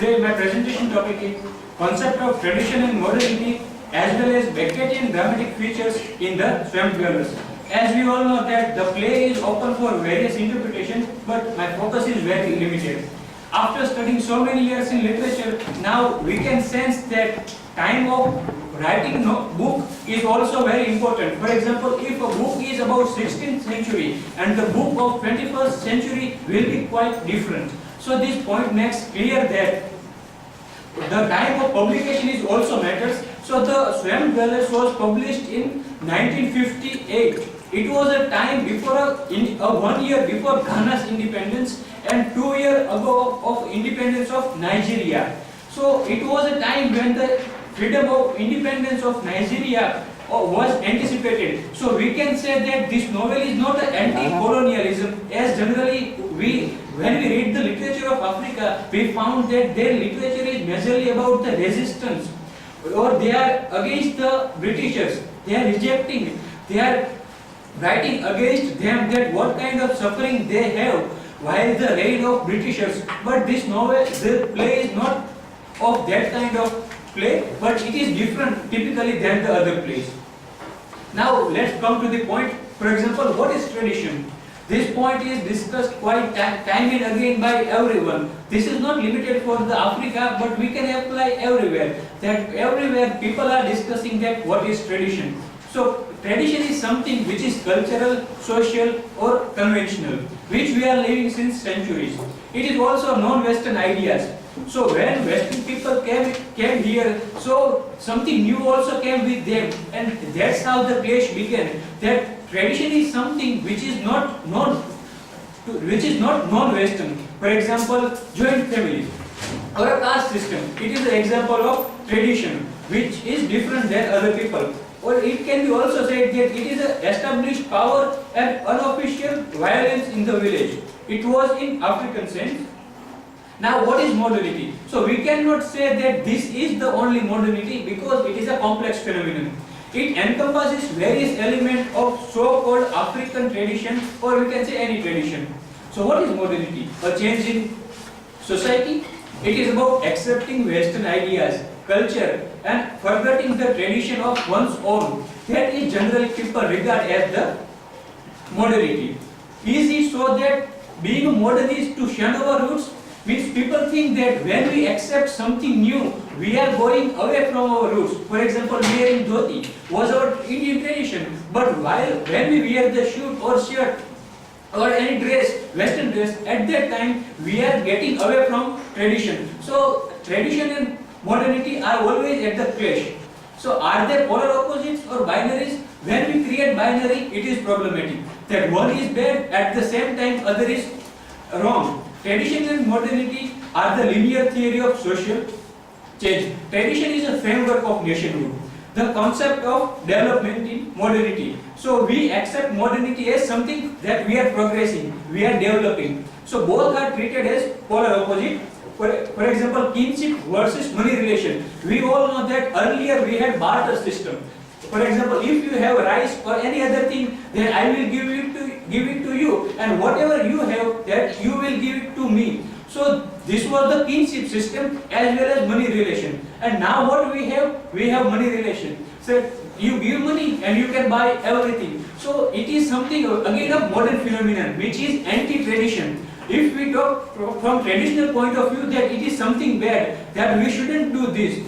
Today my presentation topic is concept of tradition and modernity as well as Beckettian dramatic features in the Swamp Dwellers. As we all know that the play is open for various interpretations, but my focus is very limited. After studying so many years in literature, now we can sense that time of writing book is also very important. For example, if a book is about 16th century and the book of 21st century will be quite different. So this point makes clear that the time of publication is also matters. So the Swamp Dwellers was published in 1958. It was a time before 1 year before Ghana's independence and 2 years ago of independence of Nigeria. So it was a time when the freedom of independence of Nigeria was anticipated. So we can say that this novel is not an anti-colonialism, as generally when we read the literature of Africa, we found that their literature is majorly about the resistance, or they are against the Britishers. They are rejecting, they are writing against them that what kind of suffering they have while the reign of Britishers. But this novel, the play is not of that kind of play, but it is different typically than the other plays. Now let's come to the point. For example, what is tradition? This point is discussed quite time and again by everyone. This is not limited for the Africa, but we can apply everywhere. That everywhere people are discussing that what is tradition. So tradition is something which is cultural, social or conventional, which we are living since centuries. It is also non-Western ideas. So when Western people came here, so something new also came with them, and that's how the clash began. That tradition is something which is not non-Western. For example, joint family or a caste system. It is an example of tradition which is different than other people. Or it can be also said that it is an established power and unofficial violence in the village. It was in African sense. Now what is modernity? So we cannot say that this is the only modernity because it is a complex phenomenon. It encompasses various elements of so-called African tradition, or we can say any tradition. So what is modernity? A change in society. It is about accepting Western ideas, culture and forgetting the tradition of one's own. That is generally people regard as the modernity. Is it so that being a modern is to shun our roots? Means people think that when we accept something new, we are going away from our roots. For example, wearing dhoti was our Indian tradition, but when we wear the suit or shirt or any dress, Western dress, at that time we are getting away from tradition. So tradition and modernity are always at the clash. So are there polar opposites or binaries? When we create binary, it is problematic. That one is bad, at the same time other is wrong. Tradition and modernity are the linear theory of social change. Tradition is a framework of nationhood. The concept of development in modernity. So we accept modernity as something that we are progressing, we are developing. So both are treated as polar opposite. For example, kinship versus money relation. We all know that earlier we had barter system. For example, if you have rice or any other thing, then I will give it to you, and whatever you have, that you will give it to me. So this was the kinship system as well as money relation. And now what we have? We have money relation. So you give money and you can buy everything. So it is something again a modern phenomenon which is anti-tradition. If we talk from traditional point of view, that it is something bad, that we shouldn't do this.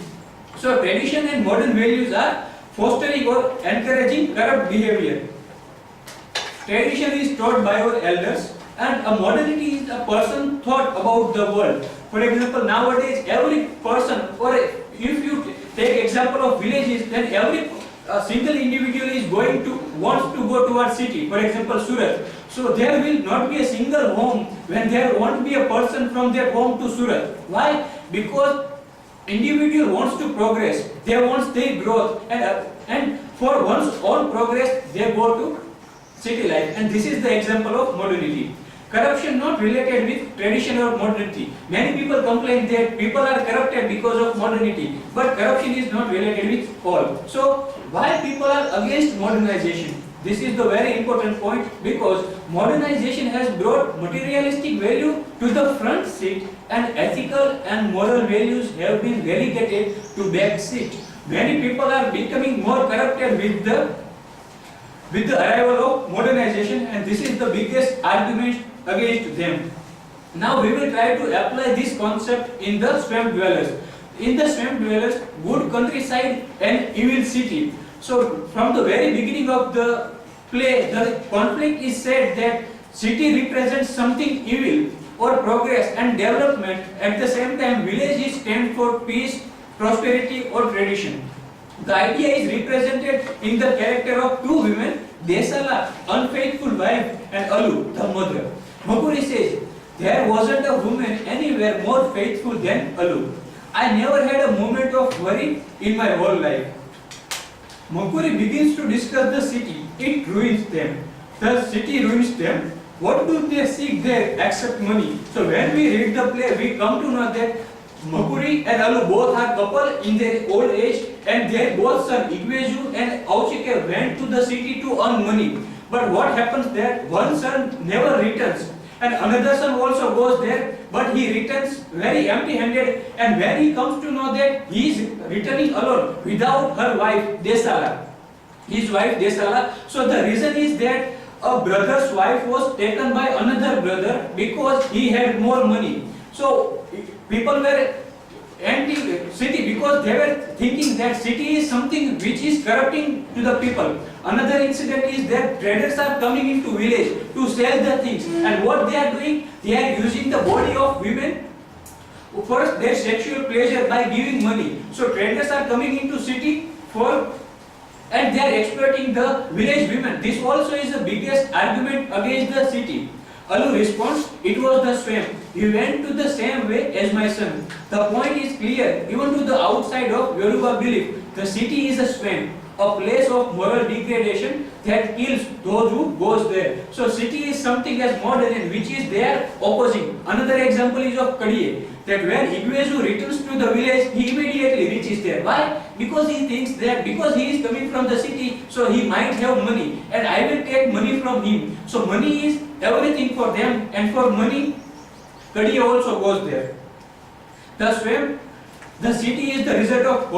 So tradition and modern values are fostering or encouraging corrupt behavior. Tradition is taught by our elders, and a modernity is a person thought about the world. For example, nowadays every person, or if you take example of villages, then every single individual is wants to go to our city. For example, Surat. So there will not be a single home when there won't be a person from their home to Surat. Why? Because individual wants to progress. They want their growth, and for one's own progress, they go to city life. And this is the example of modernity. Corruption not related with tradition or modernity. Many people complain that people are corrupted because of modernity, but corruption is not related with all. So why people are against modernization? This is the very important point because modernization has brought materialistic value to the front seat and ethical and moral values have been relegated to back seat. Many people are becoming more corrupted with the arrival of modernization, and this is the biggest argument against them. Now we will try to apply this concept in the swamp dwellers. In the swamp dwellers, good countryside and evil city. So from the very beginning of the play, the conflict is said that city represents something evil or progress and development. At the same time, villages stand for peace, prosperity or tradition. The idea is represented in the character of two women, Desala, unfaithful wife, and Alu, the mother. Makuri says, there wasn't a woman anywhere more faithful than Alu. I never had a moment of worry in my whole life. Makuri begins to discuss the city. It ruins them. The city ruins them. What do they seek there except money? So when we read the play, we come to know that Makuri and Alu both are couple in their old age, and their both son Igweju and Auchike went to the city to earn money. But what happens there? One son never returns, and another son also goes there, but he returns very empty-handed. And when he comes to know that he is returning alone without her wife Desala, his wife Desala. So the reason is that a brother's wife was taken by another brother because he had more money. So people were anti-city because they were thinking that city is something which is corrupting to the people. Another incident is that traders are coming into village to sell the things, and what they are doing, they are using the body of women for their sexual pleasure by giving money. So traders are coming into city and they are exploiting the village women. This also is the biggest argument against the city. Alu responds, it was the swamp. He went to the same way as my son. The point is clear, even to the outside of Yoruba belief. The city is a swamp, a place of moral degradation that kills those who goes there. So city is something as modern which is there opposing. Another example is of Kadiye, that when Igweju returns to the village, he immediately reaches there. Why? Because he thinks that because he is coming from the city, so he might have money, and I will take money from him. So money is everything for them, and for money, Kadiye also goes there. The swamp, the city is the result of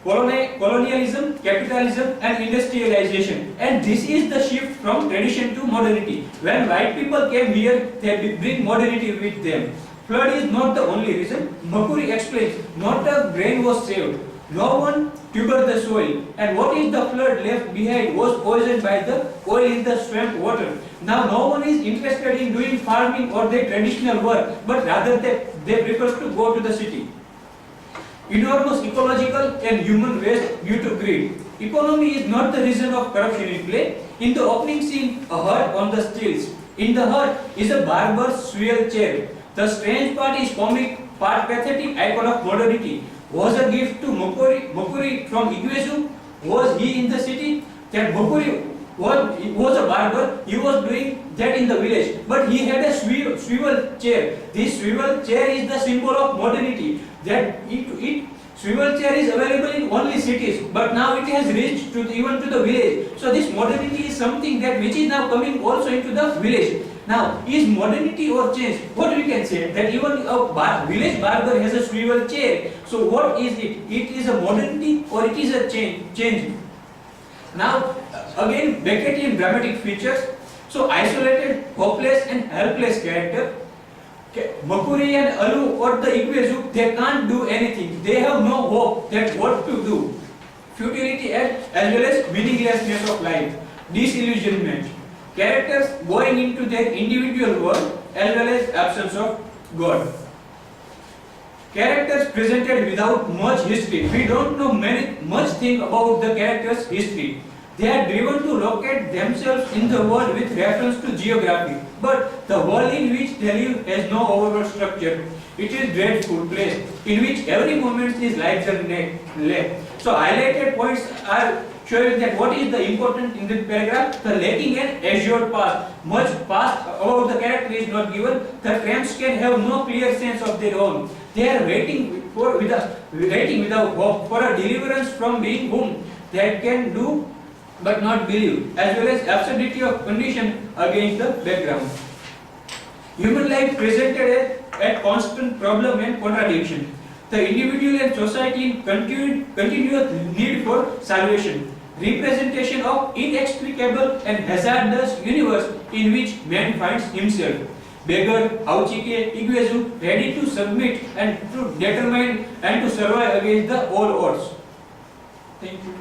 colonialism, capitalism and industrialization, and this is the shift from tradition to modernity. When white people came here, they bring modernity with them. Flood is not the only reason. Makuri explains, not a grain was saved, no one tubered the soil, and what is the flood left behind was poisoned by the oil in the swamp water. Now no one is interested in doing farming or their traditional work, but rather they prefer to go to the city. Enormous ecological and human waste due to greed. Economy is not the reason of corruption in play. In the opening scene, a hut on the stilts. In the hut is a barber's swivel chair. The strange part is comic, part pathetic icon of modernity. Was a gift to Makuri from Igweju? Was he in the city? That Makuri was a barber, he was doing that in the village, but he had a swivel chair. This swivel chair is the symbol of modernity. That swivel chair is available in only cities, but now it has reached even to the village. So this modernity is something that which is now coming also into the village. Now, is modernity or change? What we can say that even a village barber has a swivel chair. So what is it? It is a modernity or it is a change? Now, again, Beckettian dramatic features. So isolated, hopeless and helpless character. Makuri and Alu or the Igweju, they can't do anything. They have no hope that what to do. Futility as well as meaninglessness of life. Disillusionment. Characters going into their individual world as well as absence of God. Characters presented without much history. We don't know much thing about the characters' history. They are driven to locate themselves in the world with reference to geography. But the world in which they live has no overall structure. It is a dreadful place in which every moment is life and death. So highlighted points are showing that what is the important in this paragraph? The lacking an assured past. Much past about the character is not given. The tramps can have no clear sense of their own. They are waiting without hope for a deliverance from being whom that can do but not believe, as well as absurdity of condition against the background. Human life presented a constant problem and contradiction. The individual and society in continuous need for salvation. Representation of inexplicable and hazardous universe in which man finds himself. Beggar, Auchike, Igwezu, ready to submit and to determine and to survive against the all odds. Thank you.